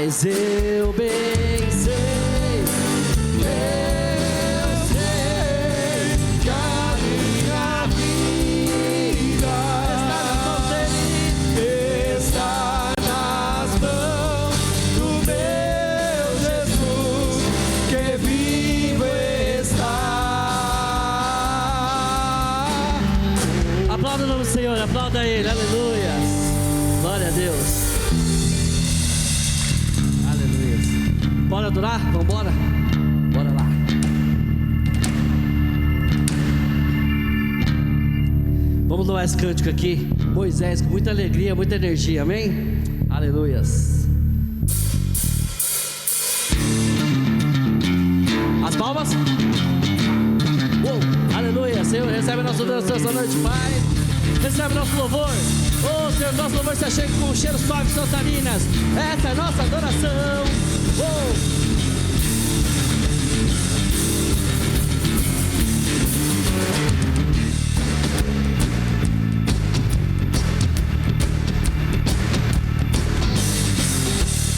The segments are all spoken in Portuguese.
Mas eu bem sei, que a minha vida está nas mãos do meu Jesus, que vivo está. Aplauda o nome do Senhor, aplauda Ele, aleluia. Glória a Deus. Bora adorar? Vamos embora? Bora lá. Vamos louvar esse cântico aqui. Moisés, com muita alegria, muita energia, amém? Aleluias. As palmas. Aleluia. Senhor, recebe a nossa adoração essa noite, Pai. Recebe o nosso louvor. Oh, Senhor, nosso louvor está cheio com cheiros suaves, suas narinas. Essa é a nossa adoração.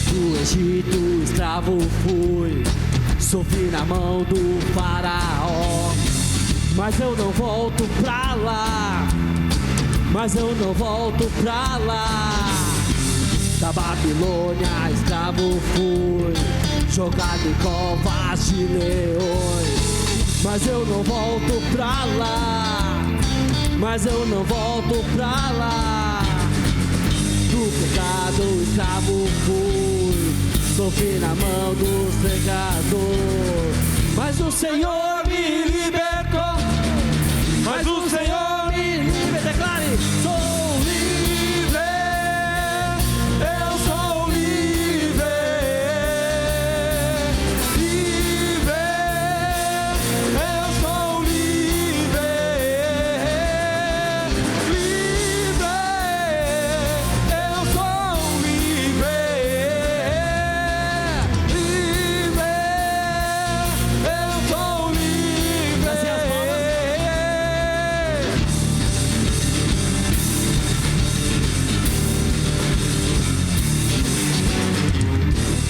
Do Egito escravo fui, sofri na mão do faraó, mas eu não volto pra lá, mas eu não volto pra lá. Da Babilônia escravo fui, jogado em covas de leões, mas eu não volto pra lá, mas eu não volto pra lá. Do pecado escravo fui, sofri na mão do pecador, mas o Senhor me libertou, mas o Senhor me libertou. Declare: sou livre, eu sou livre, livre, eu sou livre, livre, eu sou livre, livre, eu sou livre. Assim as palmas.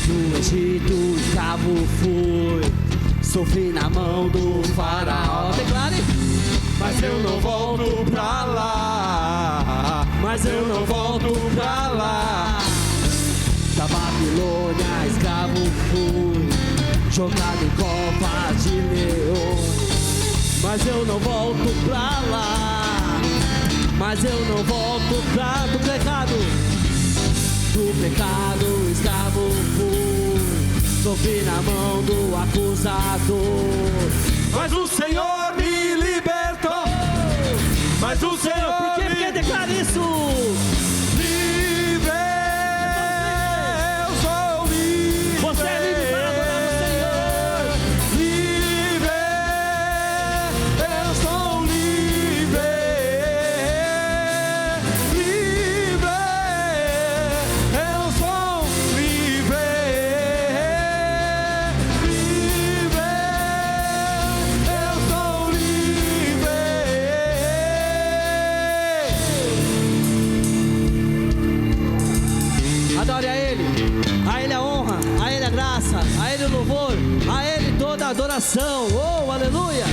Do Egito escravo fui, sofri na mão do faraó. Declare: mas eu não volto pra lá, mas eu não volto pra lá. Da Babilônia escravo fui, jogado em covas de leões, mas eu não volto pra lá, mas eu não volto pra do pecado. Do pecado escravo fui, sofri na mão do acusador, mas o Senhor me libertou, mas o Senhor. Por quê? Porque declara isso. Livre, eu sou livre. Você é livre para adorar o Senhor. Livre, eu sou livre, livre, eu sou livre, livre, eu sou livre. Adore a Ele a honra, a Ele a graça, a Ele o louvor, a Ele toda a adoração. Oh, aleluia!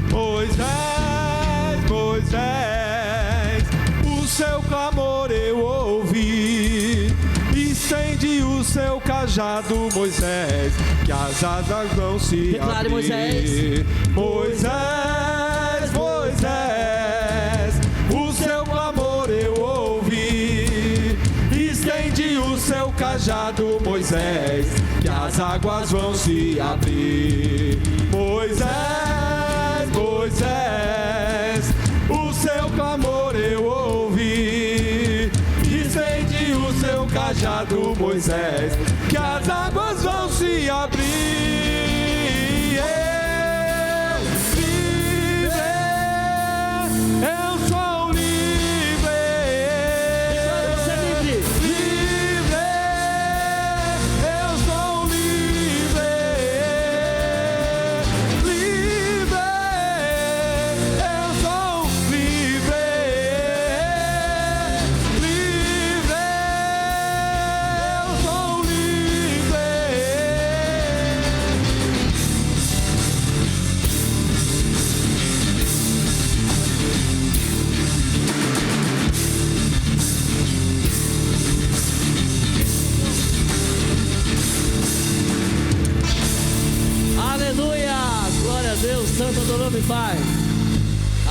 Moisés, Moisés, o seu clamor eu ouvi. Estende o seu cajado, Moisés, que as asas vão se Declare, abrir. Moisés. Moisés, Moisés, o seu clamor eu ouvi. Estende o seu cajado, Moisés, que as águas vão se abrir. Moisés, Moisés, o seu clamor eu ouvi. Estende o seu cajado, Moisés, que as águas vão se abrir. Eu sou livre. Você é livre. Livre, eu sou livre. Livre,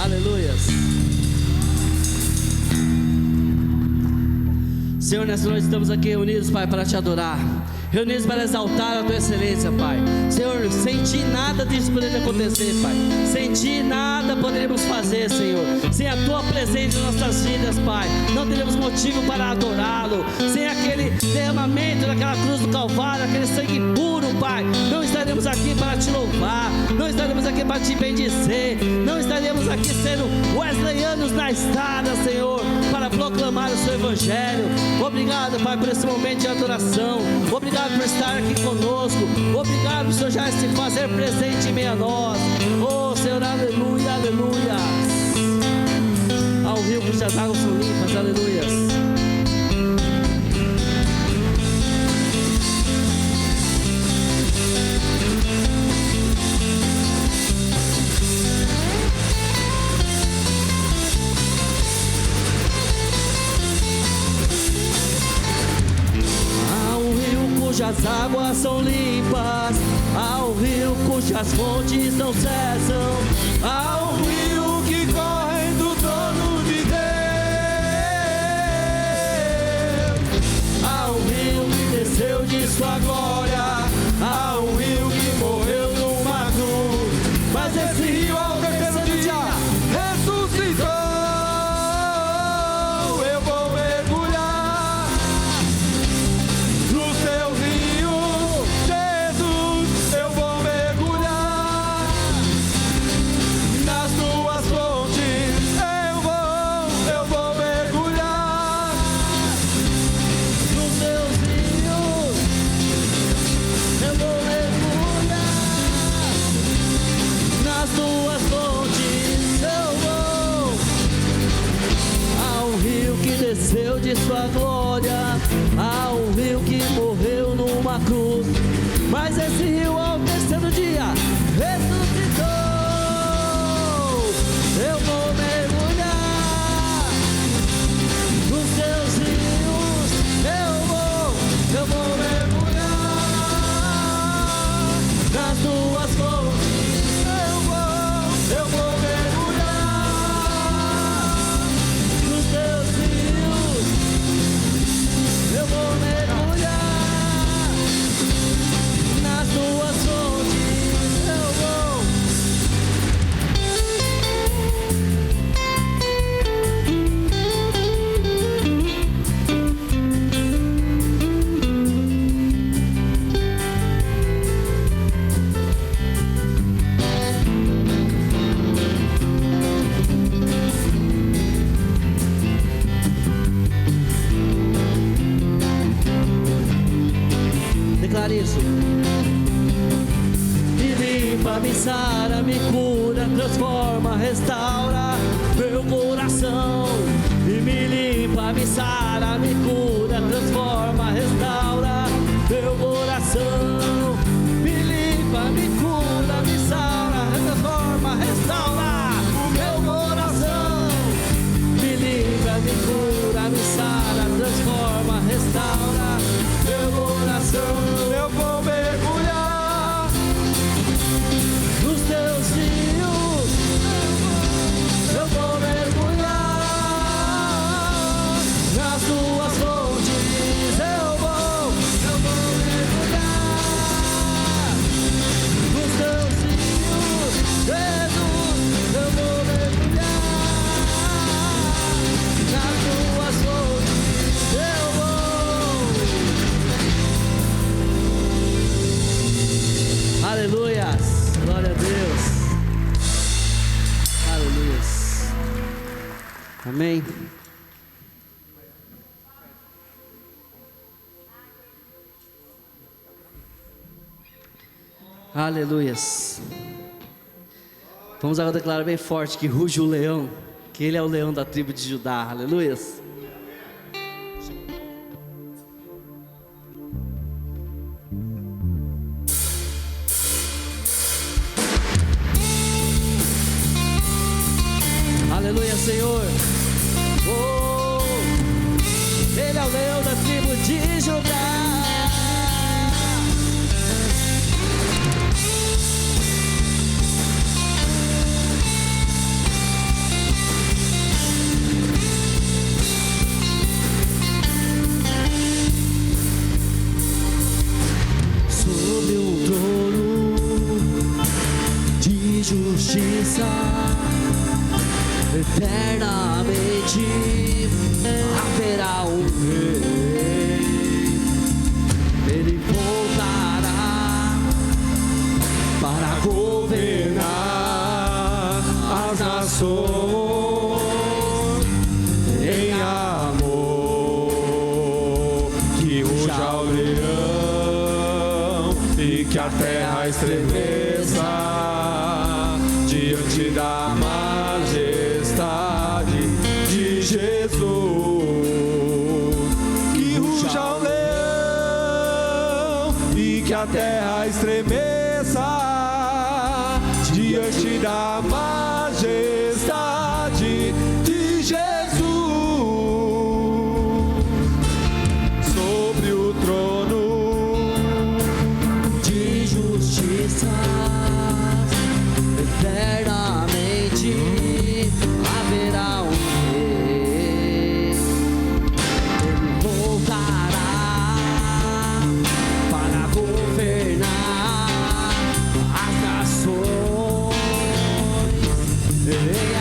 Aleluias. Senhor, nessa noite estamos aqui reunidos, Pai, para te adorar, reunidos para exaltar a tua excelência, Pai. Senhor, sem ti nada disso poderia acontecer, Pai. Sem ti nada poderíamos fazer, Senhor. Sem a tua presença em nossas vidas, Pai, não teríamos motivo para adorá-lo. Sem aquele derramamento daquela cruz do Calvário, aquele sangue puro, Pai, não estaremos aqui para te louvar, não estaremos aqui para te bendizer, não estaremos aqui sendo wesleyanos na estrada, Senhor, para proclamar o seu evangelho. Obrigado, Pai, por esse momento de adoração. Obrigado por estar aqui conosco. Obrigado por Senhor já se fazer presente em meio a nós. Oh, Senhor, aleluia, aleluia. Ao rio cujas águas são limpas, aleluias. Cujas águas são limpas, ao rio cujas fontes não cessam, ao rio que corre do trono de Deus, ao rio que desceu de sua glória, ao rio que morreu numa cruz, mas esse rio ao terceiro dia ressuscitou. Eu vou mergulhar nos teus rios, Jesus, eu vou mergulhar nas tuas fontes, eu vou mergulhar nos teus rios, eu vou mergulhar nas tuas fontes, eu vou ao rio que desceu de sua glória, ao rio que morreu numa cruz, mas esse rio ao terceiro dia ressuscitou. Eu vou mergulhar nos teus rios, eu vou mergulhar nas tuas fontes, eu vou mergulhar nos teus rios, eu vou mergulhar nas tuas fontes, eu vou. Declare isso. Me limpa, me sara, me cura, transforma, restaura meu coração. E me limpa, me sara, me cura, transforma, restaura meu coração. Me limpa, me cura, me sara, transforma, restaura o meu coração. Me limpa, me cura, me sara, transforma, restaura meu coração. Eu vou mergulhar nos teus rios, eu vou mergulhar nas tuas fontes, eu vou mergulhar nos teus rios, Jesus, eu vou mergulhar nas tuas fontes, eu vou. Aleluias, glória a Deus, aleluias, amém. Aleluias. Vamos agora declarar bem forte que ruge o leão, que ele é o leão da tribo de Judá, aleluias. Aleluia, Senhor. Oh, ele é o leão da tribo de Judá. eternamente haverá um rei. Ele voltará para governar as nações em amor. Que ruja o leão e que a terra estremeça diante da majestade de Jesus. Que ruja o leão e que a terra estremeça diante da majestade de Jesus. Sobre o trono de justiça eternamente haverá um rei. Ele voltará para governar as nações em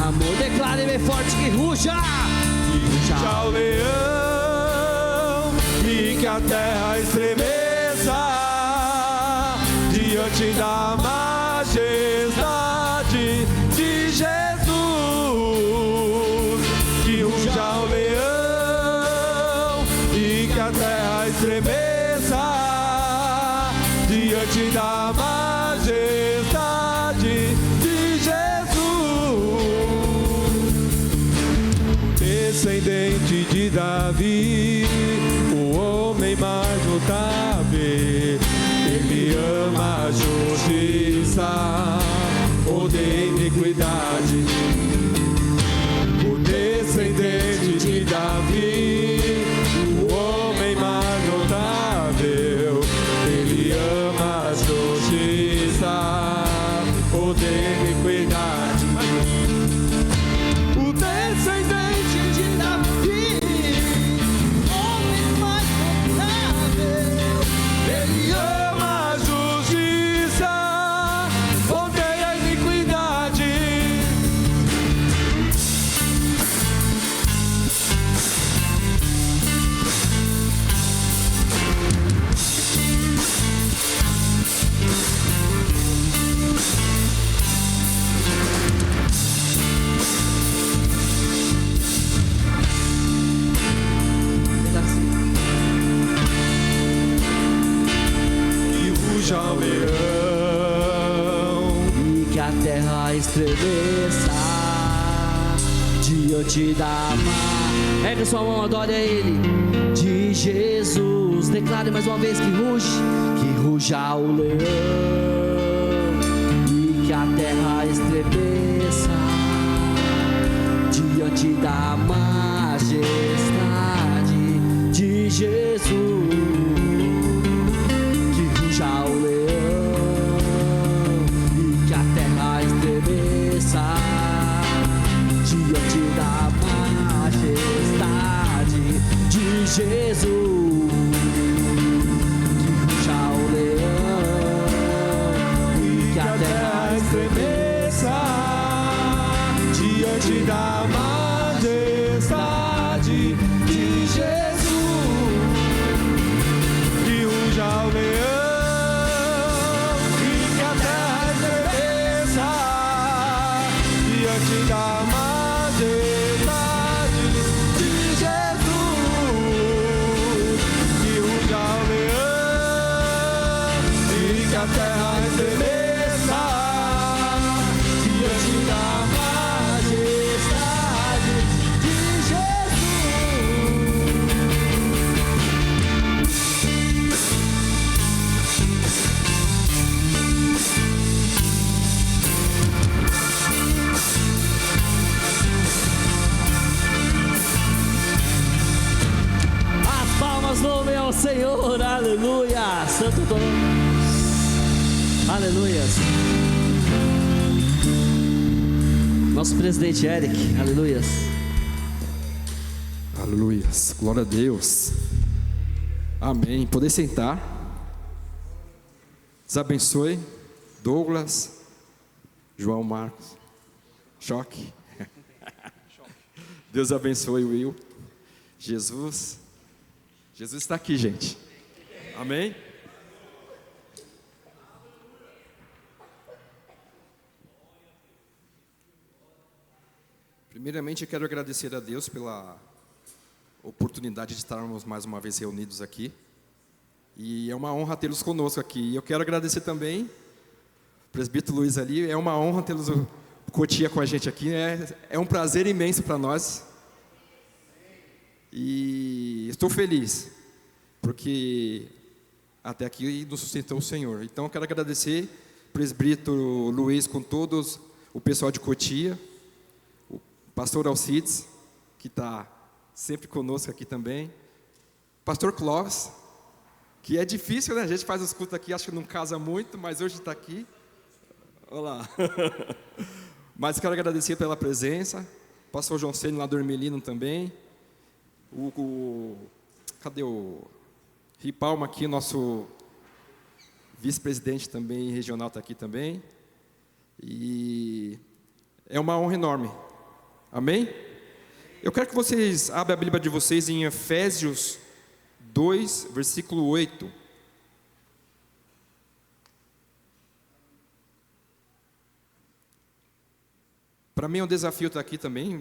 amor. Declare bem forte que ruja, Ruja o leão e que a terra estremeça diante da majestade de Jesus. Que ruja o leão e que a terra estremeça diante da majestade de Jesus. Descendente de Davi, o homem mais notável, ele ama a justiça, odeia a iniquidade. O descendente de Davi, o homem mais notável, ele ama a justiça, odeia a iniquidade. O descendente de Davi, homem mais notável, ele ama a justiça, odeia a iniquidade. E ruja o leão e que a terra estremeça diante da mar. Ergue sua mão, adore a Ele, de Jesus. Declare mais uma vez que ruja o leão e que a terra estremeça diante da majestade de Jesus. Que ruja o leão e que a terra estremeça diante da majestade de Jesus. Que ruja o leão e que a terra estremeça diante da majestade de Jesus. Que ruja o leão e que a terra estremeça diante da majestade de Jesus. Que ruja o leão e que a terra estremeça diante da majestade de As palmas louvem ao Senhor, aleluia. Santo Deus, aleluia. Nosso presidente Eric, aleluia. Aleluia, glória a Deus. Amém. Poder sentar. Deus abençoe. Douglas, João Marcos, Choque. Deus abençoe o Will. Jesus está aqui, gente. Amém? Primeiramente, eu quero agradecer a Deus pela oportunidade de estarmos mais uma vez reunidos aqui. E é uma honra tê-los conosco aqui. E eu quero agradecer também o presbítero Luiz ali. É uma honra tê-los Cotia com a gente aqui. É um prazer imenso para nós. E estou feliz, porque até aqui nos sustentou o Senhor. Então eu quero agradecer o presbítero Luiz com todos, o pessoal de Cotia, o pastor Alcides, que está sempre conosco aqui também, pastor Clóvis, que é difícil, né? A gente faz os cultos aqui, acho que não casa muito, mas hoje está aqui. Olá. Mas quero agradecer pela presença, pastor João Ceni lá do Hermelino também, cadê o Ripalma aqui, nosso vice-presidente também, regional está aqui também, e é uma honra enorme, amém? Eu quero que vocês abram a Bíblia de vocês em Efésios 2, versículo 8. Para mim é um desafio estar aqui também,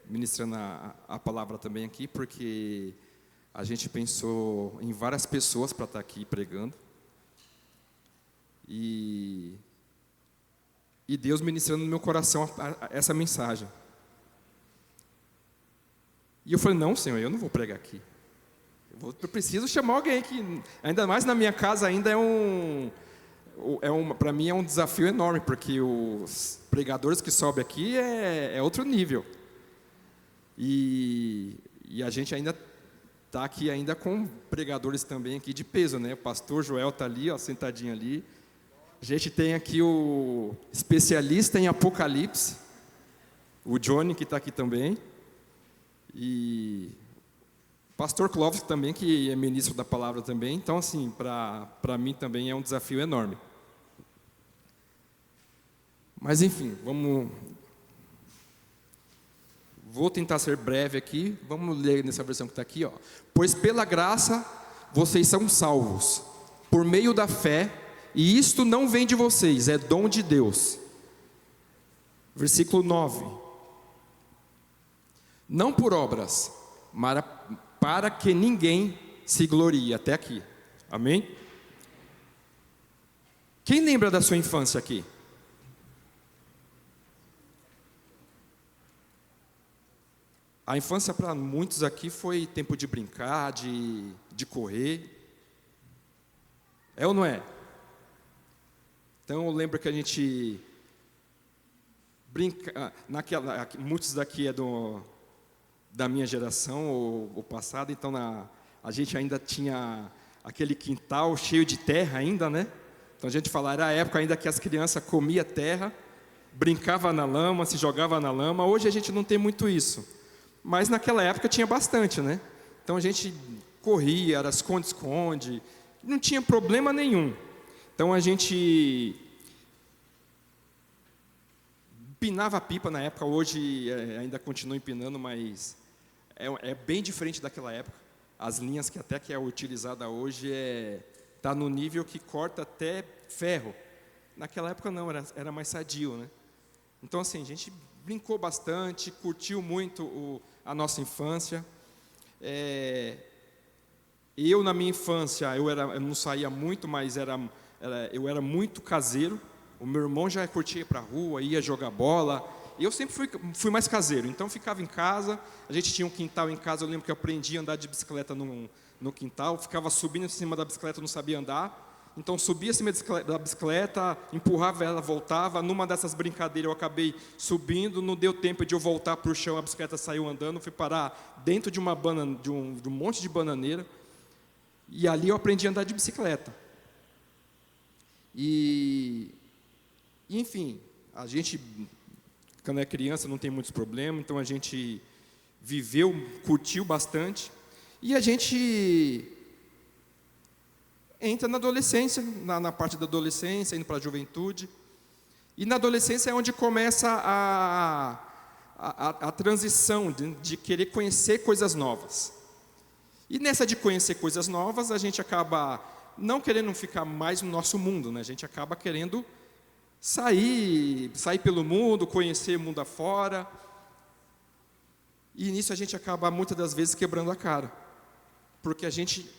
ministrando a palavra também aqui, porque a gente pensou em várias pessoas para estar aqui pregando. E Deus ministrando no meu coração essa mensagem. E eu falei, não, Senhor, eu não vou pregar aqui. Eu preciso chamar alguém que, ainda mais na minha casa, ainda para mim é um desafio enorme, porque os pregadores que sobem aqui é outro nível. E a gente ainda está aqui ainda com pregadores também aqui de peso, né? O pastor Joel está ali, ó, sentadinho ali. A gente tem aqui o especialista em Apocalipse, o Johnny, que está aqui também. E pastor Clóvis também, que é ministro da palavra também. Então, assim, para mim também é um desafio enorme. Mas, enfim, vou tentar ser breve aqui. Vamos ler nessa versão que está aqui, ó. Pois pela graça vocês são salvos, por meio da fé, e isto não vem de vocês, é dom de Deus. Versículo 9. Não por obras, para que ninguém se glorie. Até aqui, amém? Quem lembra da sua infância aqui? A infância para muitos aqui foi tempo de brincar, de correr. É ou não é? Então eu lembro que a gente brinca, muitos daqui é da minha geração ou passada, então a gente ainda tinha aquele quintal cheio de terra ainda, né? Então a gente fala, era a época ainda que as crianças comiam terra, brincava na lama, se jogava na lama. Hoje a gente não tem muito isso, mas naquela época tinha bastante, né? Então a gente corria, era esconde-esconde, não tinha problema nenhum. Então a gente empinava a pipa na época, hoje ainda continua empinando, mas é bem diferente daquela época. As linhas que é utilizada hoje está no nível que corta até ferro. Naquela época não, era mais sadio, né? Então assim, a gente brincou bastante, curtiu muito a nossa infância. Eu na minha infância, eu não saía muito, mas eu era muito caseiro. O meu irmão já curtia ir para a rua, ia jogar bola. Eu sempre fui mais caseiro, então ficava em casa. A gente tinha um quintal em casa, eu lembro que eu aprendi a andar de bicicleta no quintal. Ficava subindo em cima da bicicleta, não sabia andar. Então subia em cima da bicicleta, empurrava ela, voltava. Numa dessas brincadeiras eu acabei subindo, não deu tempo de eu voltar para o chão, a bicicleta saiu andando. Fui parar dentro de um monte de bananeira. E ali eu aprendi a andar de bicicleta. Enfim, a gente, quando é criança, não tem muitos problemas, então a gente viveu, curtiu bastante, e a gente entra na adolescência, na parte da adolescência, indo para a juventude, e na adolescência é onde começa a transição de querer conhecer coisas novas. E nessa de conhecer coisas novas, a gente acaba não querendo ficar mais no nosso mundo, né? A gente acaba querendo sair pelo mundo, conhecer o mundo afora. E nisso a gente acaba, muitas das vezes, quebrando a cara. Porque a gente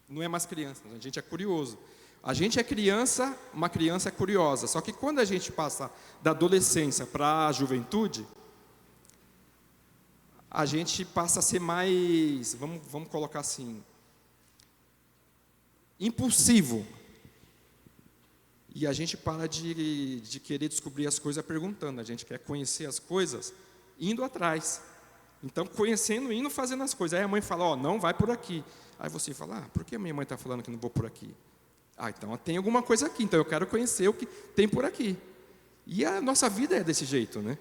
não é mais criança, a gente é curioso. A gente é criança, uma criança é curiosa. Só que quando a gente passa da adolescência para a juventude, a gente passa a ser mais, vamos colocar assim, impulsivo. E a gente para de querer descobrir as coisas perguntando. A gente quer conhecer as coisas indo atrás. Então, conhecendo, indo, fazendo as coisas. Aí a mãe fala, não vai por aqui. Aí você fala, por que a minha mãe está falando que não vou por aqui? Então tem alguma coisa aqui, então eu quero conhecer o que tem por aqui. E a nossa vida é desse jeito, né?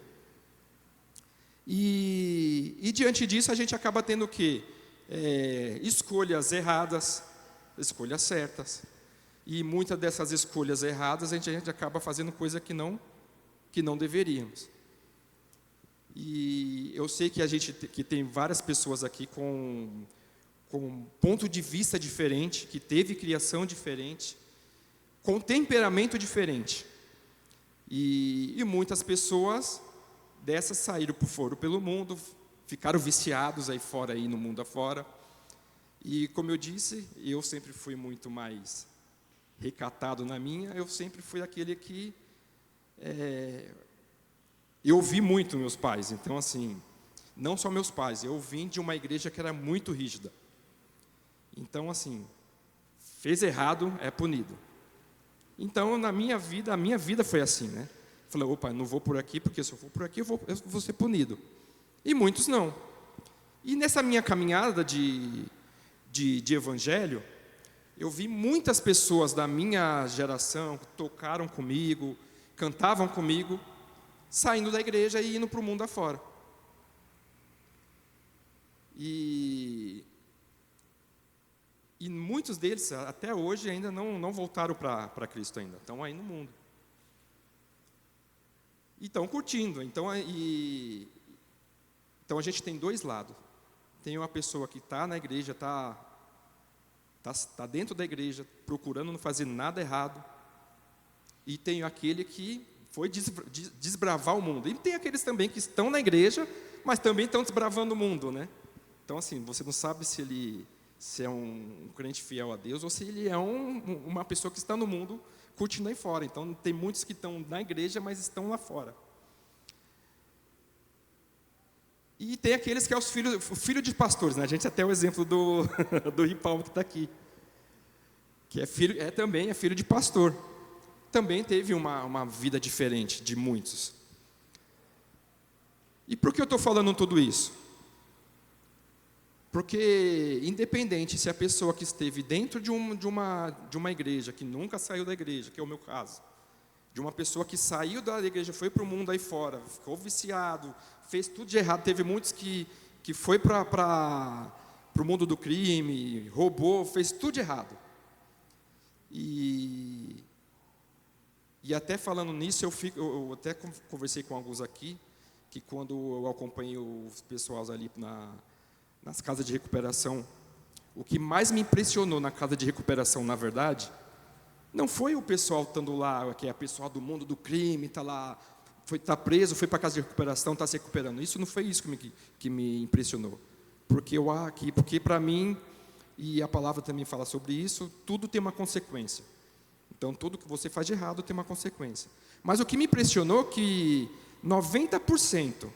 E diante disso a gente acaba tendo o quê? Escolhas erradas, escolhas certas. E muitas dessas escolhas erradas a gente acaba fazendo coisa que não deveríamos. E eu sei que tem várias pessoas aqui com ponto de vista diferente, que teve criação diferente, com temperamento diferente. E muitas pessoas dessas foram pelo mundo, ficaram viciados aí fora, aí no mundo afora. E como eu disse, eu sempre fui muito mais recatado na minha, eu sempre fui aquele que eu ouvi muito meus pais. Então, assim, não só meus pais, eu vim de uma igreja que era muito rígida. Então, assim, fez errado, é punido. Então, a minha vida foi assim, né? Falei, opa, não vou por aqui, porque se eu for por aqui, eu vou ser punido. E muitos não. E nessa minha caminhada de evangelho, eu vi muitas pessoas da minha geração que tocaram comigo, cantavam comigo, saindo da igreja e indo para o mundo afora. E muitos deles, até hoje, ainda não voltaram para Cristo ainda. Estão aí no mundo. E estão curtindo. Então a gente tem dois lados. Tem uma pessoa que está na igreja, está dentro da igreja, procurando não fazer nada errado. E tem aquele que foi desbravar o mundo. E tem aqueles também que estão na igreja, mas também estão desbravando o mundo, né? Então, assim, você não sabe se é um crente fiel a Deus ou se ele é uma pessoa que está no mundo curtindo aí fora. Então, tem muitos que estão na igreja, mas estão lá fora. E tem aqueles que é o filho de pastores, né? A gente até o exemplo do Ripalmo que está aqui, que também é filho de pastor. Também teve uma vida diferente de muitos. E por que eu estou falando tudo isso? Porque, independente se a pessoa que esteve dentro de uma igreja, que nunca saiu da igreja, que é o meu caso, de uma pessoa que saiu da igreja, foi para o mundo aí fora, ficou viciado, fez tudo de errado, teve muitos que foi para o mundo do crime, roubou, fez tudo de errado. E até falando nisso, eu até conversei com alguns aqui, que quando eu acompanhei os pessoais ali nas casas de recuperação, o que mais me impressionou na casa de recuperação, na verdade, não foi o pessoal estando lá, que é o pessoal do mundo do crime, está lá, está preso, foi para a casa de recuperação, está se recuperando. Isso não foi isso que me impressionou. Porque para mim, e a palavra também fala sobre isso, tudo tem uma consequência. Então, tudo que você faz de errado tem uma consequência. Mas o que me impressionou é que 90%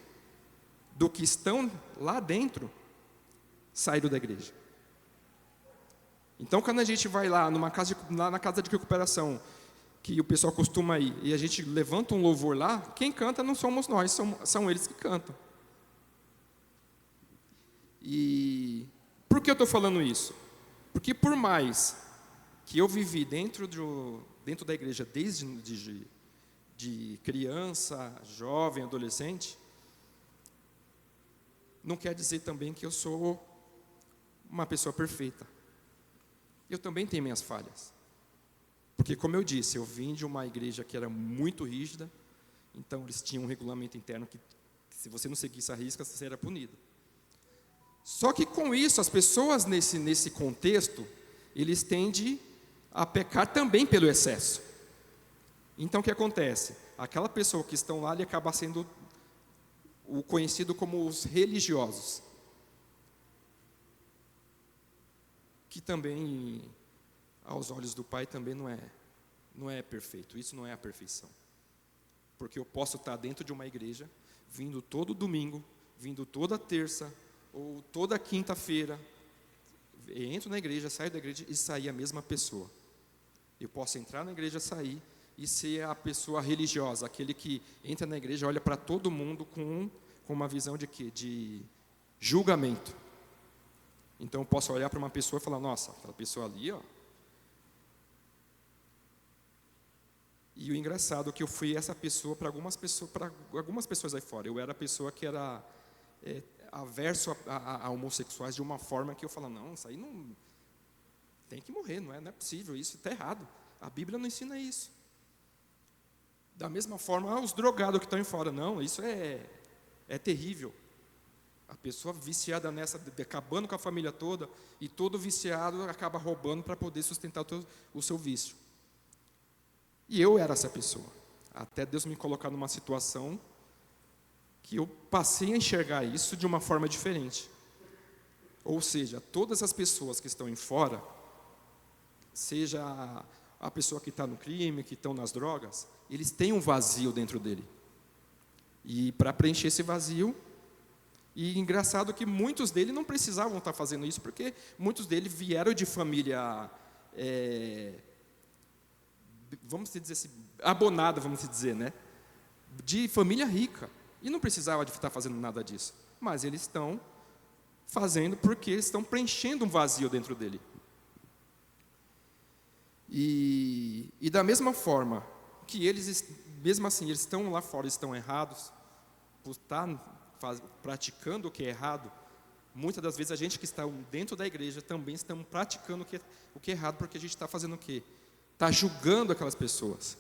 do que estão lá dentro saíram da igreja. Então, quando a gente vai lá na casa de recuperação, que o pessoal costuma ir, e a gente levanta um louvor lá, quem canta não somos nós, são eles que cantam. E por que eu estou falando isso? Porque por mais que eu vivi dentro da igreja desde de criança, jovem, adolescente, não quer dizer também que eu sou uma pessoa perfeita. Eu também tenho minhas falhas. Porque, como eu disse, eu vim de uma igreja que era muito rígida, então eles tinham um regulamento interno que Se você não seguisse a risca, você era punido. Só que com isso, as pessoas nesse contexto, eles tendem a pecar também pelo excesso. Então o que acontece? Aquela pessoa que estão lá, ele acaba sendo o conhecido como os religiosos. Que também, aos olhos do Pai, também não é perfeito. Isso não é a perfeição. Porque eu posso estar dentro de uma igreja, vindo todo domingo, vindo toda terça, ou toda quinta-feira, entro na igreja, saio da igreja e sair a mesma pessoa. Eu posso entrar na igreja, sair e ser a pessoa religiosa, aquele que entra na igreja, olha para todo mundo com uma visão de quê? De julgamento. Então eu posso olhar para uma pessoa e falar, nossa, aquela pessoa ali, ó. E o engraçado é que eu fui essa pessoa para algumas pessoas aí fora. Eu era a pessoa que era averso a homossexuais de uma forma que eu falava, não, isso aí não tem que morrer, não é possível, isso está errado. A Bíblia não ensina isso. Da mesma forma, os drogados que estão aí fora, não, isso é terrível. A pessoa viciada nessa, acabando com a família toda, e todo viciado acaba roubando para poder sustentar o seu vício. E eu era essa pessoa, até Deus me colocar numa situação que eu passei a enxergar isso de uma forma diferente. Ou seja, todas as pessoas que estão em fora, seja a pessoa que está no crime, que estão nas drogas, eles têm um vazio dentro dele. E para preencher esse vazio, e engraçado que muitos deles não precisavam estar fazendo isso, porque muitos deles vieram de família, vamos dizer assim, abonada, vamos dizer, né? De família rica. E não precisava de estar fazendo nada disso. Mas eles estão fazendo porque estão preenchendo um vazio dentro dele. E da mesma forma que eles, mesmo assim, eles estão lá fora, estão errados, por estar praticando o que é errado, muitas das vezes a gente que está dentro da igreja também estamos praticando o que é errado, porque a gente está fazendo o quê? Está julgando aquelas pessoas.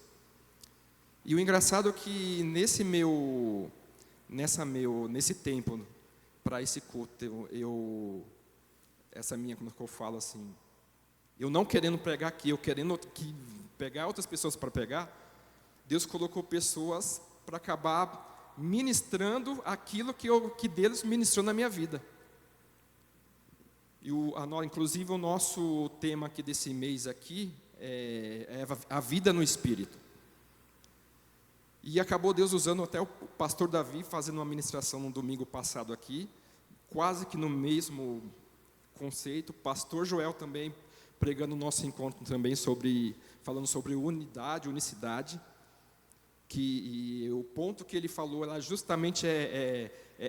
E o engraçado é que nesse tempo, para esse culto, como que eu falo assim, eu não querendo pregar aqui, eu querendo pegar outras pessoas para pregar, Deus colocou pessoas para acabar ministrando aquilo que Deus ministrou na minha vida. E inclusive o nosso tema aqui desse mês aqui é a vida no Espírito. E acabou Deus usando até o pastor Davi fazendo uma ministração no domingo passado aqui, quase que no mesmo conceito. Pastor Joel também pregando o nosso encontro também falando sobre unidade, unicidade. E o ponto que ele falou era justamente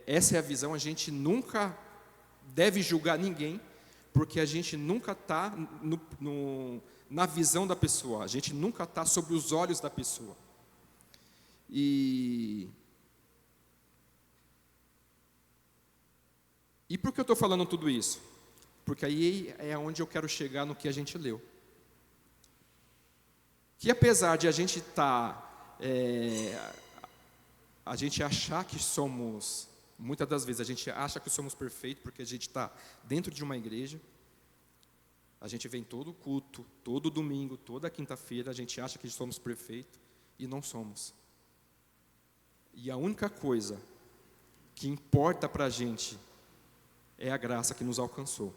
essa é a visão. A gente nunca deve julgar ninguém, porque a gente nunca está na visão da pessoa, a gente nunca está sobre os olhos da pessoa. E por que eu estou falando tudo isso? Porque aí é onde eu quero chegar no que a gente leu. Que apesar de a gente a gente achar que somos, muitas das vezes a gente acha que somos perfeitos, porque a gente está dentro de uma igreja, a gente vem todo culto, todo domingo, toda quinta-feira, a gente acha que somos perfeitos, e não somos. E a única coisa que importa para a gente é a graça que nos alcançou.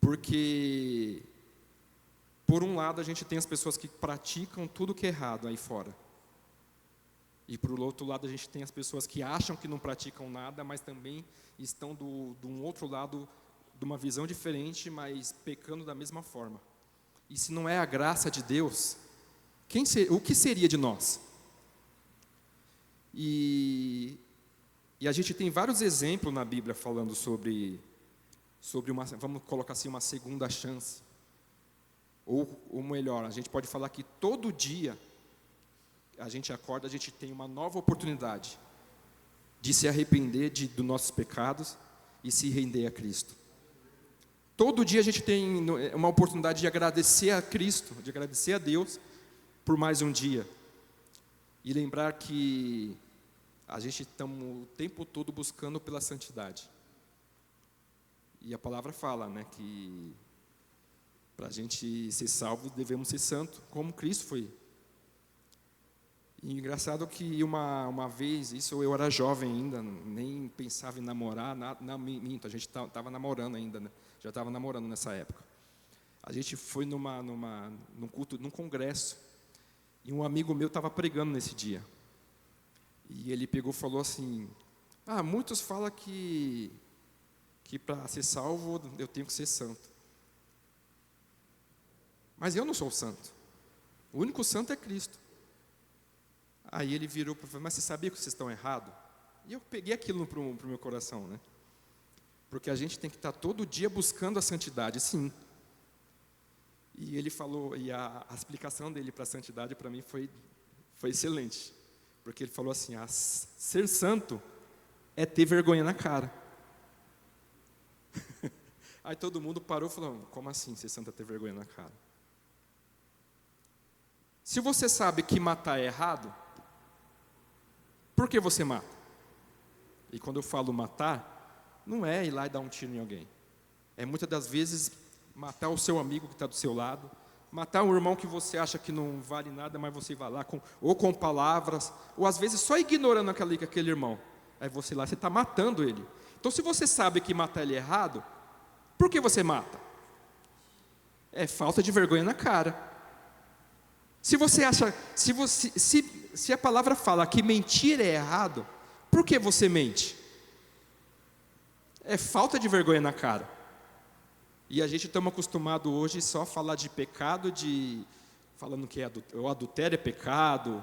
Porque, por um lado, a gente tem as pessoas que praticam tudo que é errado aí fora. E, por outro lado, a gente tem as pessoas que acham que não praticam nada, mas também estão de um outro lado, de uma visão diferente, mas pecando da mesma forma. E se não é a graça de Deus, o que seria de nós? E a gente tem vários exemplos na Bíblia falando sobre vamos colocar assim, uma segunda chance. Ou melhor, a gente pode falar que todo dia a gente acorda, a gente tem uma nova oportunidade de se arrepender dos nossos pecados e se render a Cristo. Todo dia a gente tem uma oportunidade de agradecer a Cristo, de agradecer a Deus por mais um dia. E lembrar que a gente está o tempo todo buscando pela santidade. E a palavra fala, né, que para a gente ser salvo, devemos ser santo, como Cristo foi. E engraçado que uma vez, isso eu era jovem ainda, nem pensava em namorar, minto, a gente estava namorando ainda, né? Já estava namorando nessa época. A gente foi num culto, num congresso, e um amigo meu estava pregando nesse dia. E ele pegou e falou assim, muitos falam que para ser salvo eu tenho que ser santo. Mas eu não sou santo. O único santo é Cristo. Aí ele virou para falar, mas você sabia que vocês estão errados? E eu peguei aquilo para o meu coração, né? Porque a gente tem que estar todo dia buscando a santidade, sim. E ele falou, e a explicação dele para a santidade para mim foi excelente. Porque ele falou assim, ser santo é ter vergonha na cara. Aí todo mundo parou e falou, como assim ser santo é ter vergonha na cara? Se você sabe que matar é errado, por que você mata? E quando eu falo matar, não é ir lá e dar um tiro em alguém. É muitas das vezes matar o seu amigo que está do seu lado, matar um irmão que você acha que não vale nada, mas você vai lá, ou com palavras, ou às vezes só ignorando aquele irmão. Aí você lá, você está matando ele. Então se você sabe que matar ele é errado, por que você mata? É falta de vergonha na cara. Se você acha, se a palavra fala que mentir é errado, por que você mente? É falta de vergonha na cara. E a gente estamos acostumados hoje só a falar de pecado, falando que o adultério é pecado,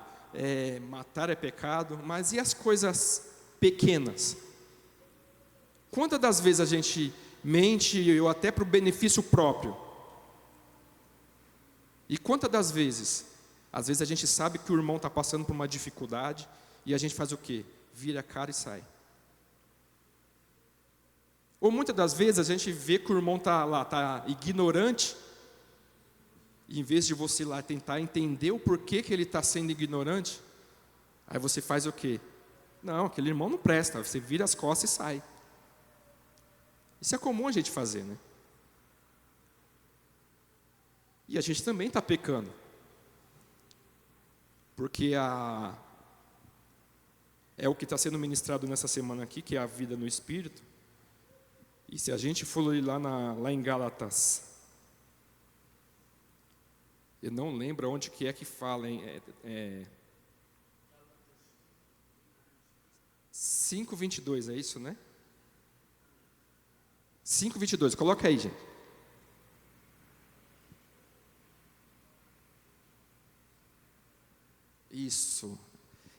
matar é pecado, mas e as coisas pequenas? Quantas das vezes a gente mente, ou até para o benefício próprio? E quantas das vezes, às vezes a gente sabe que o irmão está passando por uma dificuldade, e a gente faz o quê? Vira a cara e sai. Ou muitas das vezes a gente vê que o irmão está ignorante, e em vez de você lá tentar entender o porquê que ele está sendo ignorante, aí você faz o quê? Não, aquele irmão não presta, você vira as costas e sai. Isso é comum a gente fazer, né? E a gente também está pecando. Porque é o que está sendo ministrado nessa semana aqui, que é a vida no Espírito. E se a gente for lá em Gálatas, eu não lembro onde que é que fala, hein? 5:22, é isso, né? 5:22, coloca aí, gente. Isso.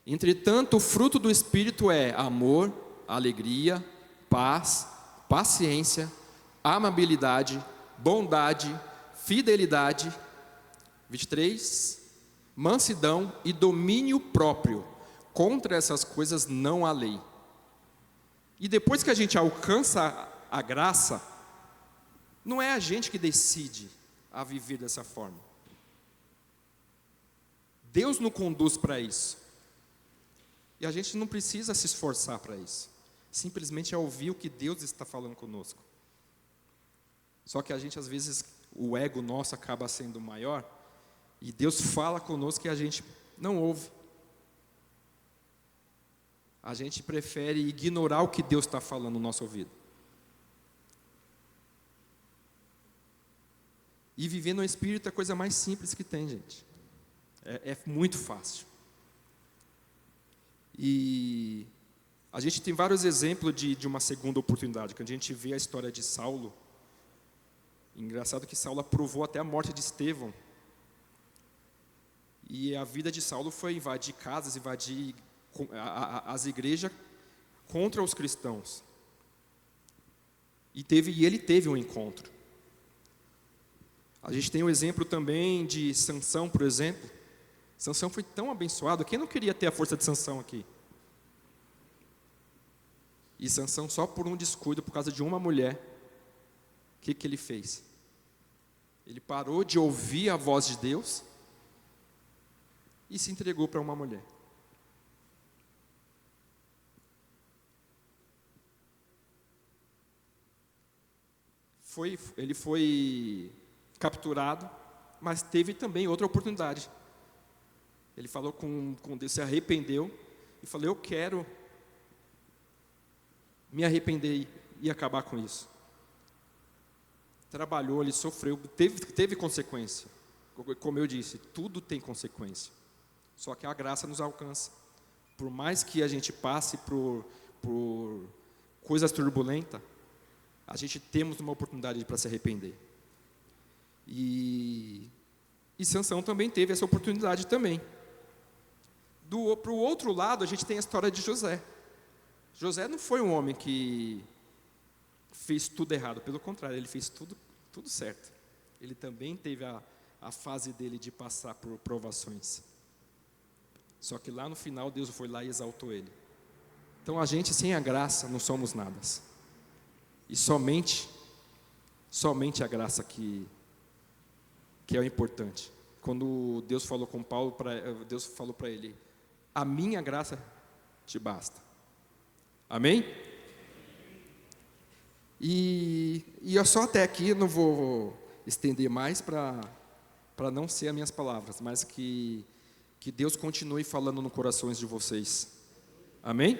Entretanto, o fruto do Espírito é amor, alegria, paz, paciência, amabilidade, bondade, fidelidade, 23, mansidão e domínio próprio. Contra essas coisas não há lei. E depois que a gente alcança a graça, não é a gente que decide a viver dessa forma. Deus nos conduz para isso. E a gente não precisa se esforçar para isso. Simplesmente é ouvir o que Deus está falando conosco. Só que a gente, às vezes, o ego nosso acaba sendo maior, e Deus fala conosco e a gente não ouve. A gente prefere ignorar o que Deus está falando no nosso ouvido. E viver no Espírito é a coisa mais simples que tem, gente. É muito fácil. E a gente tem vários exemplos de uma segunda oportunidade. Quando a gente vê a história de Saulo, engraçado que Saulo aprovou até a morte de Estevão. E a vida de Saulo foi invadir casas, invadir as igrejas contra os cristãos. E ele teve um encontro. A gente tem o exemplo também de Sansão, por exemplo. Sansão foi tão abençoado. Quem não queria ter a força de Sansão aqui? E Sansão, só por um descuido, por causa de uma mulher, o que ele fez? Ele parou de ouvir a voz de Deus e se entregou para uma mulher. ele foi capturado, mas teve também outra oportunidade. Ele falou com Deus, se arrependeu e falou: eu quero me arrepender e acabar com isso. Trabalhou, ele sofreu, teve consequência. Como eu disse, tudo tem consequência. Só que a graça nos alcança. Por mais que a gente passe por coisas turbulentas, a gente temos uma oportunidade para se arrepender. E Sansão também teve essa oportunidade também. Para o outro lado, a gente tem a história de José. José não foi um homem que fez tudo errado, pelo contrário, ele fez tudo certo. Ele também teve a fase dele de passar por provações. Só que lá no final, Deus foi lá e exaltou ele. Então a gente, sem a graça, não somos nada. E somente a graça que é o importante. Quando Deus falou com Paulo, Deus falou para ele: a minha graça te basta. Amém? E eu só até aqui, eu não vou estender mais para não ser as minhas palavras, mas que Deus continue falando no corações de vocês. Amém?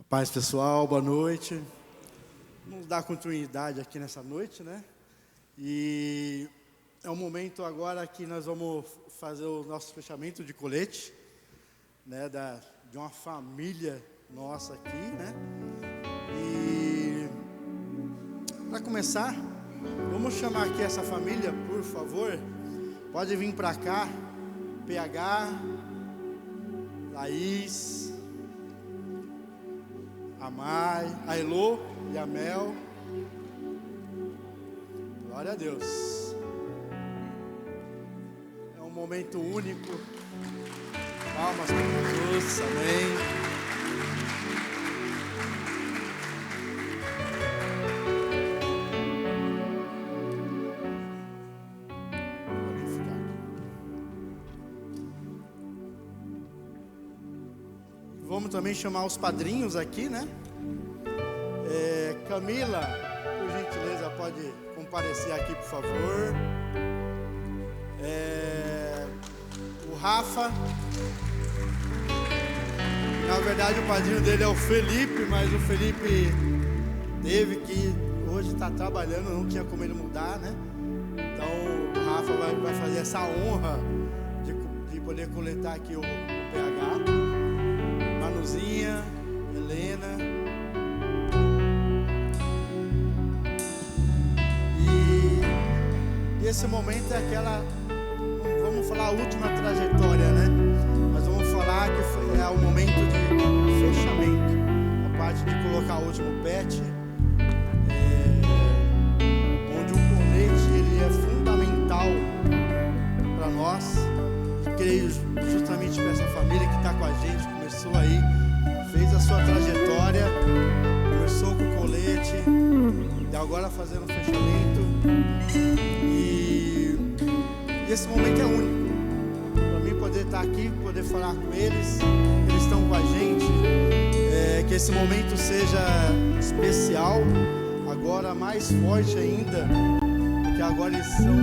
Paz, pessoal, boa noite. Vamos dar continuidade aqui nessa noite, né? E é um momento agora que nós vamos fazer o nosso fechamento de colete, né? De uma família nossa aqui, né? E para começar, vamos chamar aqui essa família, por favor. Pode vir para cá. PH, Laís, a Mai, a Elô e a Mel. Glória a Deus. É um momento único. Palmas para Jesus. Amém. Vamos também chamar os padrinhos aqui, né? Camila, por gentileza, pode comparecer aqui, por favor. O Rafa. Na verdade, o padrinho dele é o Felipe, mas o Felipe teve que hoje está trabalhando, não tinha como ele mudar, né? Então, o Rafa vai fazer essa honra de poder coletar aqui o PH. Manuzinha, Helena. E esse momento é aquela, vamos falar a última trajetória, né? Nós vamos falar que é o momento de fechamento, a parte de colocar o último pet, onde o colete ele é fundamental para nós. E creio justamente para essa família que está com a gente, começou aí, fez a sua trajetória, começou com o colete, e agora fazendo o fechamento. E esse momento é único. Para mim poder estar aqui, poder falar com eles estão com a gente. Que esse momento seja especial, agora mais forte ainda, porque agora eles são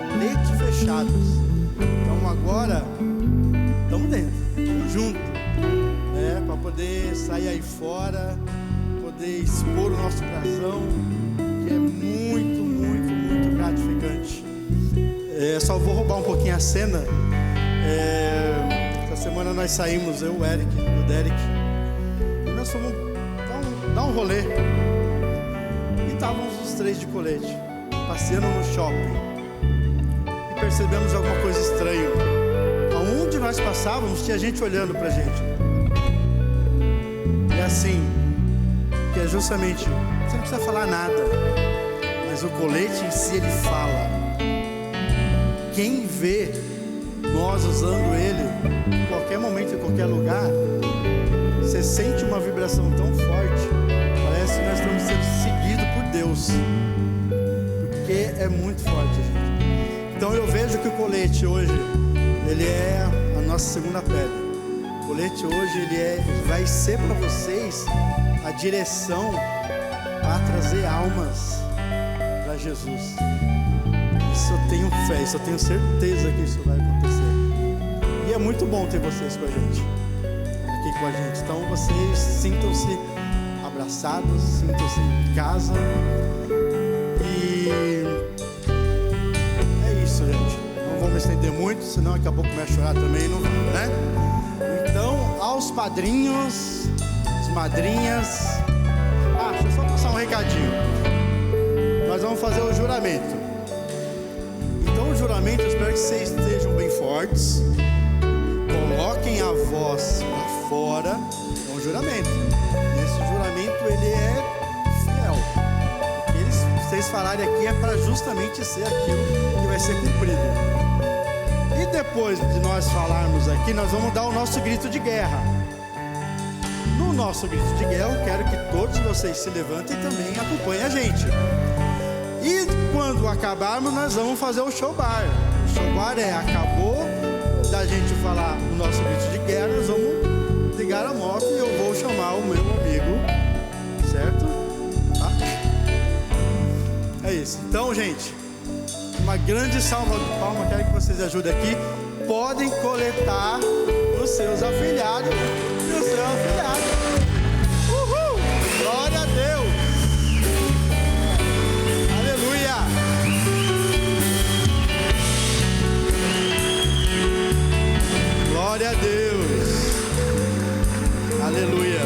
colete fechados. Então agora estamos dentro, estamos juntos, para poder sair aí fora, poder expor o nosso coração, que é muito, muito, muito gratificante. Só vou roubar um pouquinho a cena. Essa semana nós saímos, eu, o Eric e o Derek, e nós fomos dar um rolê. E estávamos os três de colete, passeando no shopping, e percebemos alguma coisa estranha. Aonde nós passávamos, tinha gente olhando pra gente. E assim, que é justamente, você não precisa falar nada, mas o colete em si, ele fala. Quem vê nós usando ele, em qualquer momento, em qualquer lugar, você sente uma vibração tão forte, parece que nós estamos sendo seguidos por Deus. Porque é é muito forte, gente. Então eu vejo que o colete hoje, ele é a nossa segunda pedra. O colete hoje, ele vai ser para vocês a direção a trazer almas para Jesus. Isso eu tenho fé, isso eu tenho certeza que isso vai acontecer. E é muito bom ter vocês com a gente, aqui com a gente. Então vocês sintam-se abraçados, sintam-se em casa. E é isso, gente. Não vou me estender muito, senão daqui a pouco vai chorar também, não vai, né? Então, aos padrinhos, as madrinhas. Deixa eu só passar um recadinho. Nós vamos fazer o juramento. Então, o juramento, eu espero que vocês estejam bem fortes. Coloquem a voz para fora. É um juramento. Esse juramento, ele é fiel. O que vocês falarem aqui é para justamente ser aquilo que vai ser cumprido. E depois de nós falarmos aqui, nós vamos dar o nosso grito de guerra. No nosso grito de guerra, eu quero que todos vocês se levantem e também acompanhem a gente. E quando acabarmos, nós vamos fazer o show bar. O show bar acabou da gente falar o nosso grito de guerra, nós vamos ligar a moto e eu vou chamar o meu amigo, certo? Tá? É isso. Então, gente, uma grande salva de palmas. Quero que vocês ajudem aqui. Podem coletar os seus afilhados e os seus afilhados. Uhul! Glória a Deus! Aleluia! Glória a Deus! Aleluia!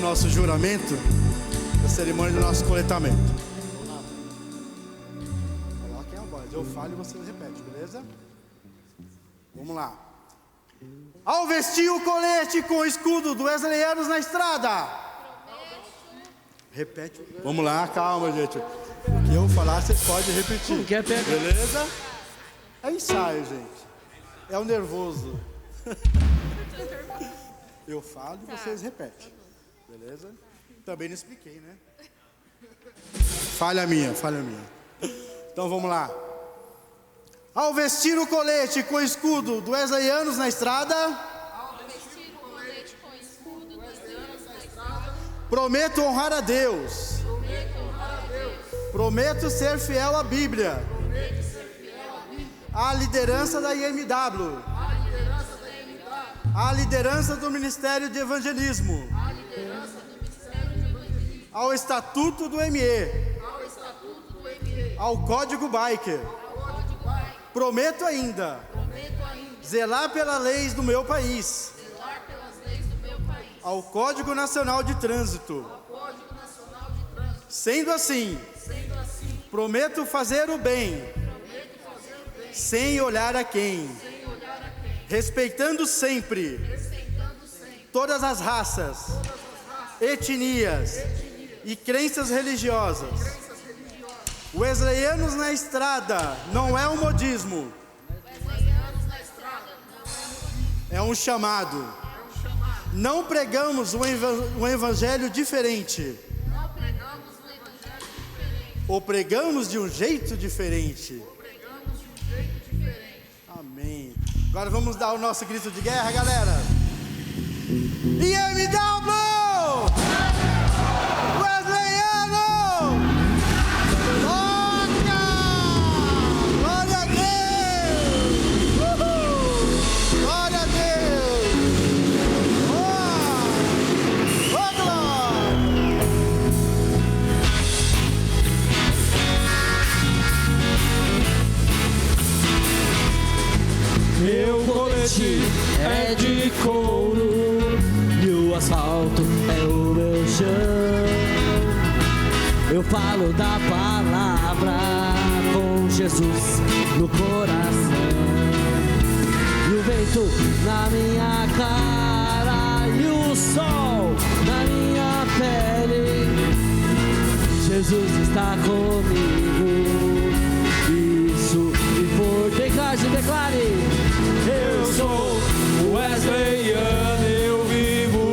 Nosso juramento, a cerimônia do nosso coletamento. Coloquem a voz, eu falo e vocês repetem, beleza? Vamos lá. Ao vestir o colete com o escudo do Wesleyanos na estrada. Repete. Vamos lá, calma, gente. O que eu falar, vocês podem repetir. Beleza? É ensaio, gente. É o nervoso. Eu falo e vocês repetem. Beleza? Também não expliquei, né? Falha minha. Então vamos lá. Ao vestir o colete com o escudo do Wesleyanos na estrada. Prometo honrar a Deus. Prometo ser fiel à Bíblia. À liderança da IMW. À liderança do Ministério de Evangelismo. Ao Estatuto do ME. Ao Código Biker. Prometo ainda. Zelar pelas leis do meu país. Ao Código Nacional de Trânsito. Sendo assim, prometo fazer o bem. Sem olhar a quem. Respeitando sempre todas as raças, etnias e crenças religiosas. Wesleyanos na estrada não é um modismo, é um chamado. Não pregamos um evangelho diferente, ou pregamos de um jeito diferente. Amém. Agora vamos dar o nosso grito de guerra, galera. IMW! Wesleyano! Toca! Glória a Deus! Uhul! Glória a Deus! Oh, glória! Meu colete é de couro e o asfalto é o meu paixão. Eu falo da palavra com Jesus no coração. E o vento na minha cara e o sol na minha pele. Jesus está comigo. Isso me fortalece. Declare: Eu sou wesleyano, eu vivo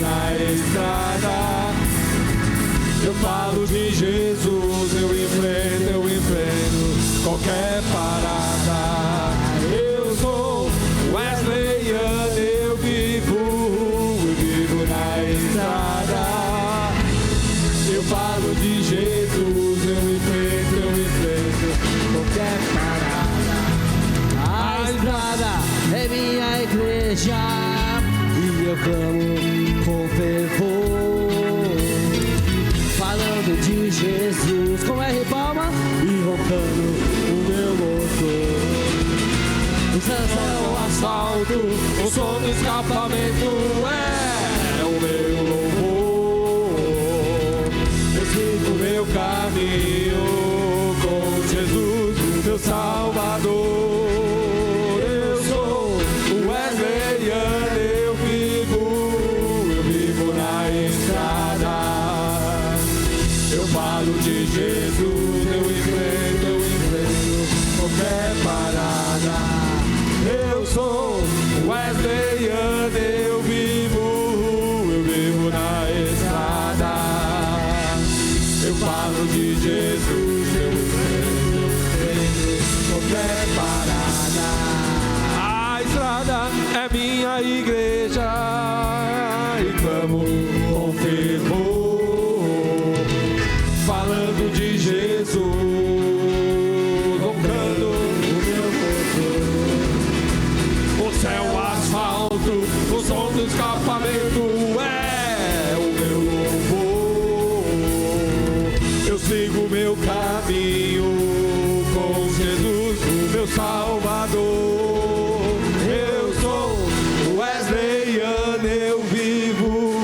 na estrada. Eu falo de Jesus, eu enfrento qualquer parada. Eu sou wesleyano, eu vivo na estrada. Eu falo de Jesus, eu enfrento qualquer parada. a estrada é minha igreja e eu clamo com fervor, falando de Jesus com R palma e roncando o meu motor. O céu é o asfalto, O som do escapamento é o meu louvor. Eu sigo meu caminho com Jesus, meu Salvador. Eu sou o wesleyano, eu vivo na estrada. Eu falo de Jesus, eu enfrento qualquer parada. Eu sou wesleyano, eu vivo na estrada. Eu falo de Jesus, eu enfrento qualquer parada. A estrada é minha igreja e clamo com fervor, falando de Jesus, roncando o meu motor. O céu, o asfalto, o som do escapamento é o meu louvor. Eu sigo meu caminho com Jesus, meu Salvador. Eu sou wesleyano, eu vivo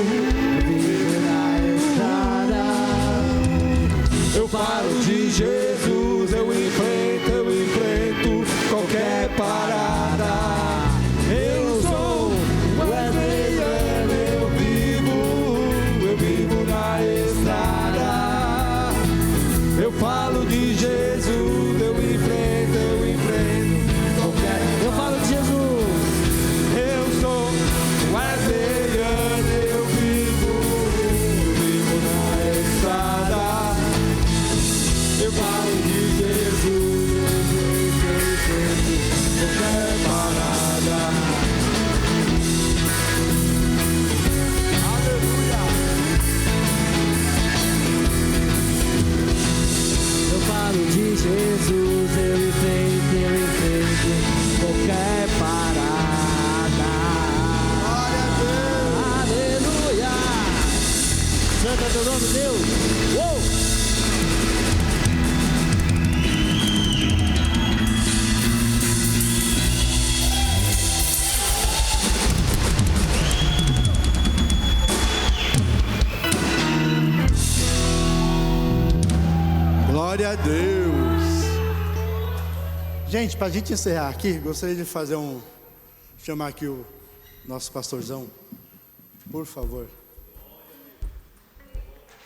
na estrada. Eu falo de Jesus, eu enfrento qualquer parada. Eu sou wesleyano, eu vivo na estrada. Eu falo de Jesus, eu enfrento qualquer. Eu falo de Jesus. Eu sou wesleyano, eu vivo na estrada. Eu falo de Jesus, eu enfrento qualquer parada. Aleluia! Eu falo de Jesus, eu enfrento qualquer parada. Glória a Deus. Aleluia! Santo é teu nome, Deus. Uou! Glória a Deus. Gente, para a gente encerrar aqui, gostaria de chamar aqui o nosso pastorzão, por favor.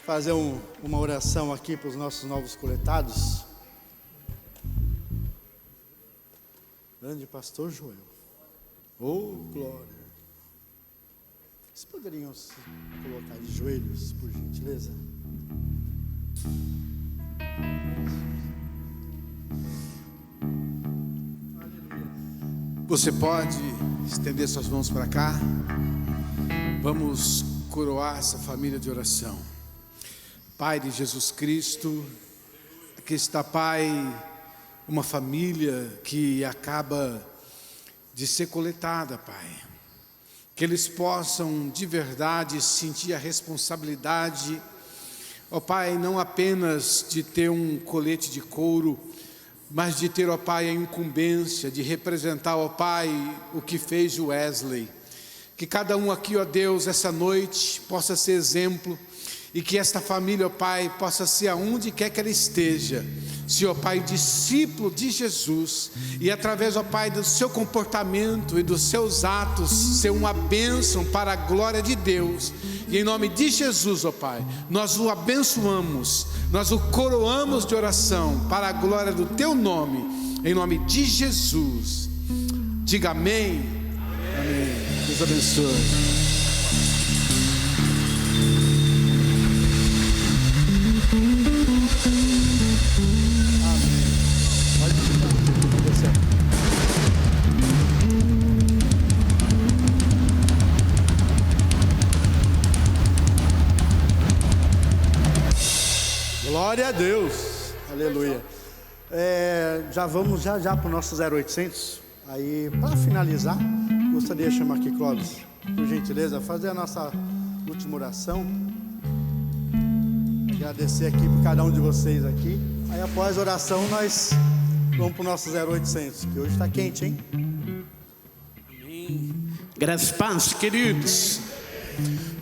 Fazer uma oração aqui para os nossos novos coletados. Grande pastor Joel. Oh, glória. Vocês poderiam se colocar de joelhos, por gentileza? Você pode estender suas mãos para cá. Vamos coroar essa família de oração. Pai de Jesus Cristo, aqui está, Pai, uma família que acaba de ser coletada, Pai. Que eles possam de verdade sentir a responsabilidade, ó Pai, não apenas de ter um colete de couro, mas de ter, ó Pai, a incumbência de representar, ó Pai, o que fez Wesley. Que cada um aqui, ó Deus, essa noite possa ser exemplo, e que esta família, ó Pai, possa ser aonde quer que ela esteja, Senhor Pai, discípulo de Jesus, e através, ó Pai, do seu comportamento e dos seus atos, ser uma bênção para a glória de Deus. E em nome de Jesus, ó Pai, nós o abençoamos, nós o coroamos de oração para a glória do teu nome, em nome de Jesus. Diga amém. Amém. Deus abençoe. Glória a Deus, aleluia. Já vamos já para o nosso 0800. Aí, para finalizar, gostaria de chamar aqui Clóvis, por gentileza, fazer a nossa última oração. Agradecer aqui por cada um de vocês aqui. Aí, após a oração, nós vamos para o nosso 0800, que hoje está quente, hein? Amém. Graças e paz, queridos.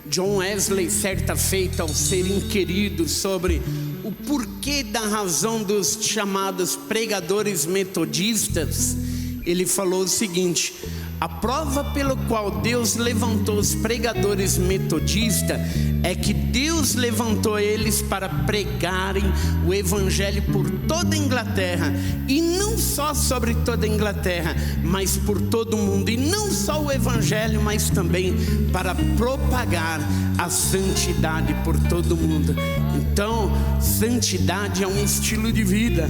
John Wesley, certa feita, ao ser inquirido sobre o porquê da razão dos chamados pregadores metodistas, ele falou o seguinte: a prova pelo qual Deus levantou os pregadores metodistas é que Deus levantou eles para pregarem o evangelho por toda a Inglaterra, e não só sobre toda a Inglaterra, mas por todo o mundo, e não só o evangelho, mas também para propagar a santidade por todo o mundo. Então, santidade é um estilo de vida.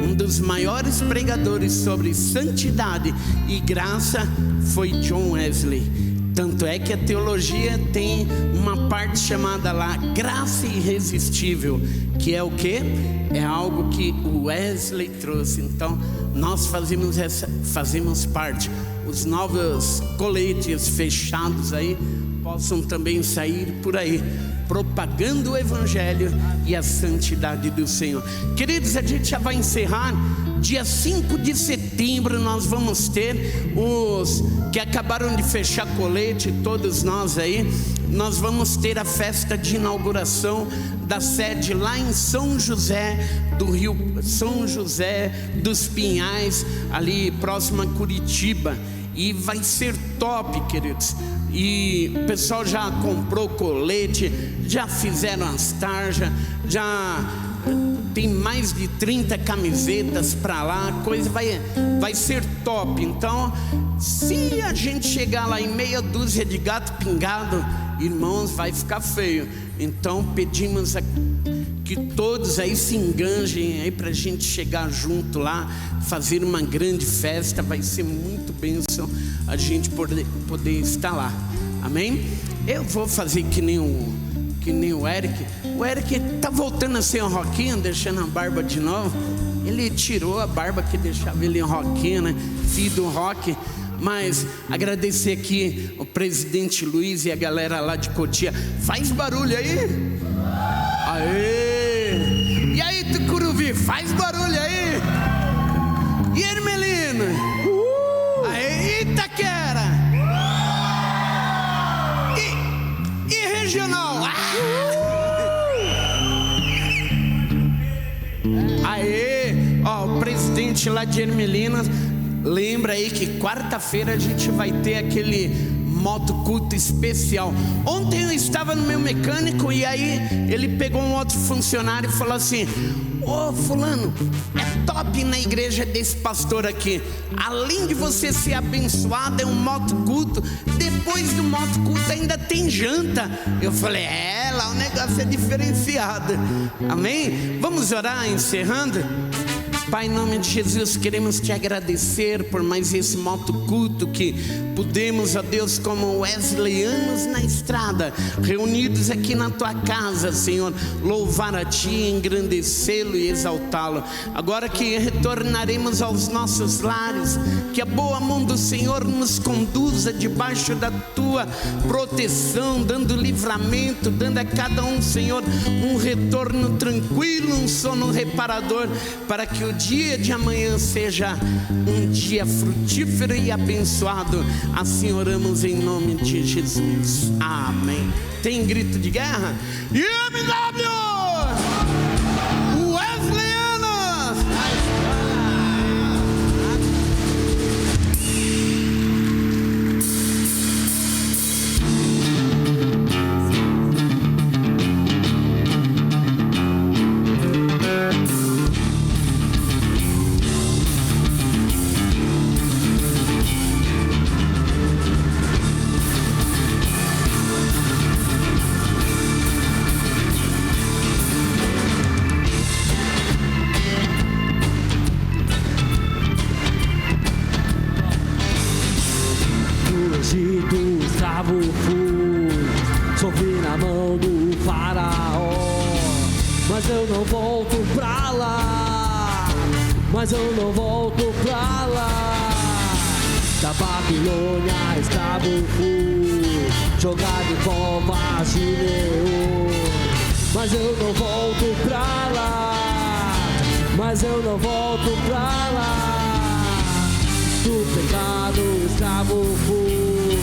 Um dos maiores pregadores sobre santidade e graça foi John Wesley. Tanto é que a teologia tem uma parte chamada lá graça irresistível, que é o quê? É algo que o Wesley trouxe. Então nós fazemos parte. Os novos coletes fechados aí possam também sair por aí, propagando o evangelho e a santidade do Senhor. Queridos, a gente já vai encerrar. Dia 5 de setembro nós vamos ter os que acabaram de fechar colete, todos nós aí. Nós vamos ter a festa de inauguração da sede lá em São José do Rio, São José dos Pinhais, ali próximo a Curitiba. E vai ser top, queridos. E o pessoal já comprou colete, já fizeram as tarjas, já tem mais de 30 camisetas para lá. A coisa vai ser top. Então, se a gente chegar lá em meia dúzia de gato pingado, irmãos, vai ficar feio. Então pedimos que todos aí se enganjem aí para a gente chegar junto lá, fazer uma grande festa. Vai ser muito bênção a gente poder estar lá. Amém? Eu vou fazer que nem o Eric. O Eric tá voltando a ser um roquinho, deixando a barba de novo. Ele tirou a barba que deixava ele um roquinho, né? Filho do rock. Mas agradecer aqui o presidente Luiz e a galera lá de Cotia. Faz barulho aí. Aê! E aí, Tucuruvi, faz barulho aí. E Ermelino? Aê, Itaquera! E Regional? Aê! Ó, o presidente lá de Ermelina. Lembra aí que quarta-feira a gente vai ter aquele motoculto especial. Ontem eu estava no meu mecânico e aí ele pegou um outro funcionário e falou assim: ô fulano, é top na igreja desse pastor aqui. Além de você ser abençoado, é um motoculto. Depois do motoculto ainda tem janta. Eu falei: lá o negócio é diferenciado. Amém? Vamos orar encerrando? Pai, em nome de Jesus, queremos te agradecer por mais esse motoculto que pudemos, ó Deus, como wesleyanos na estrada, reunidos aqui na tua casa, Senhor, louvar a ti, engrandecê-lo e exaltá-lo. Agora que retornaremos aos nossos lares, que a boa mão do Senhor nos conduza debaixo da tua proteção, dando livramento, dando a cada um, Senhor, um retorno tranquilo, um sono reparador, para que o dia de amanhã seja um dia frutífero e abençoado. Assim oramos em nome de Jesus. Amém. Tem grito de guerra? IMW! Wesleyanos! Egito, escravo fui, sofri na mão do faraó, mas eu não volto pra lá, mas eu não volto pra lá. Da Babilônia, escravo fui, jogado em covas de leão, mas eu não volto pra lá, mas eu não volto pra lá. Do pecado, escravo fui,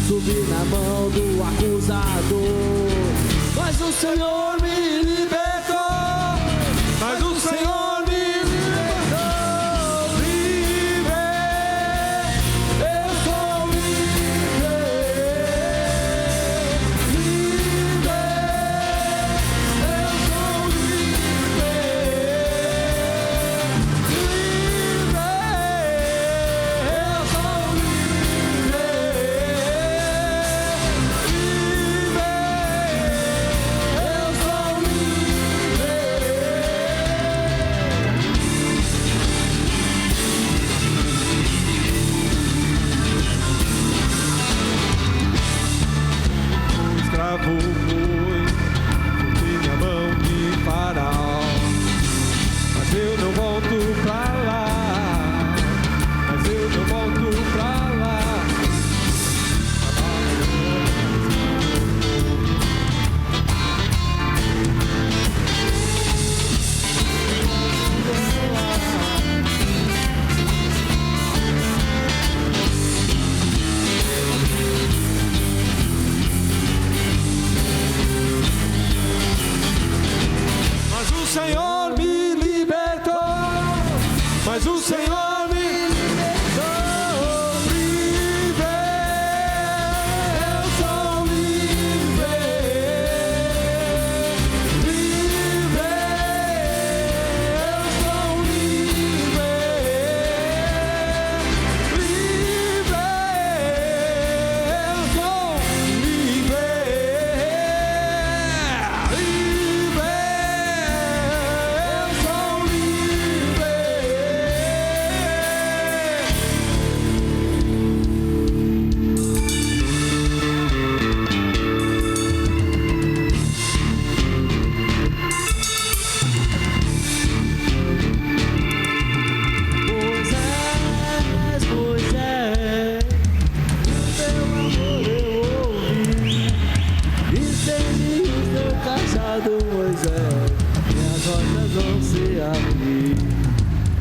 subi na mão do acusador, mas o Senhor me libertou, mas o Senhor me libertou. Livre, eu sou livre, livre, eu sou livre, livre. Escravo fui, sob a mão de Faraó, mas eu não volto pra lá, mas eu não volto pra lá. Mas o Senhor me libertou, mas o Senhor me libertou. Livre, eu sou livre, livre, eu sou livre, livre, eu sou livre, livre. Moisés, minhas rochas vão se abrir.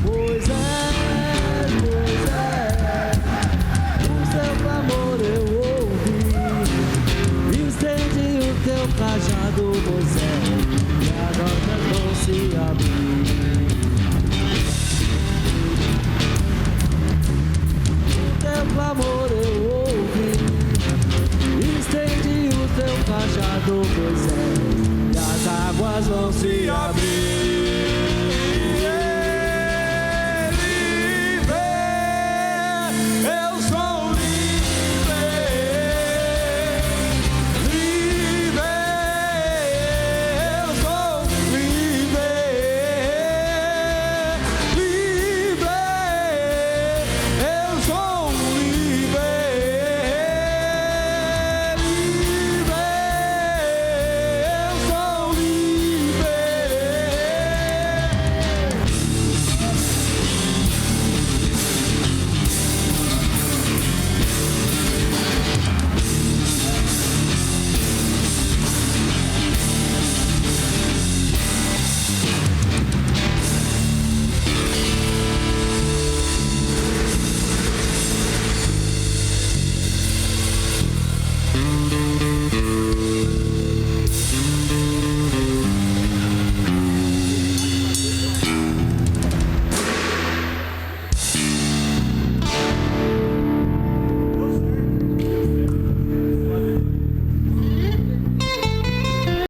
Moisés, Moisés, o seu clamor eu ouvi. Estende o teu cajado, Moisés, minhas rochas vão se abrir. O teu clamor eu ouvi. Estende o teu cajado, Moisés.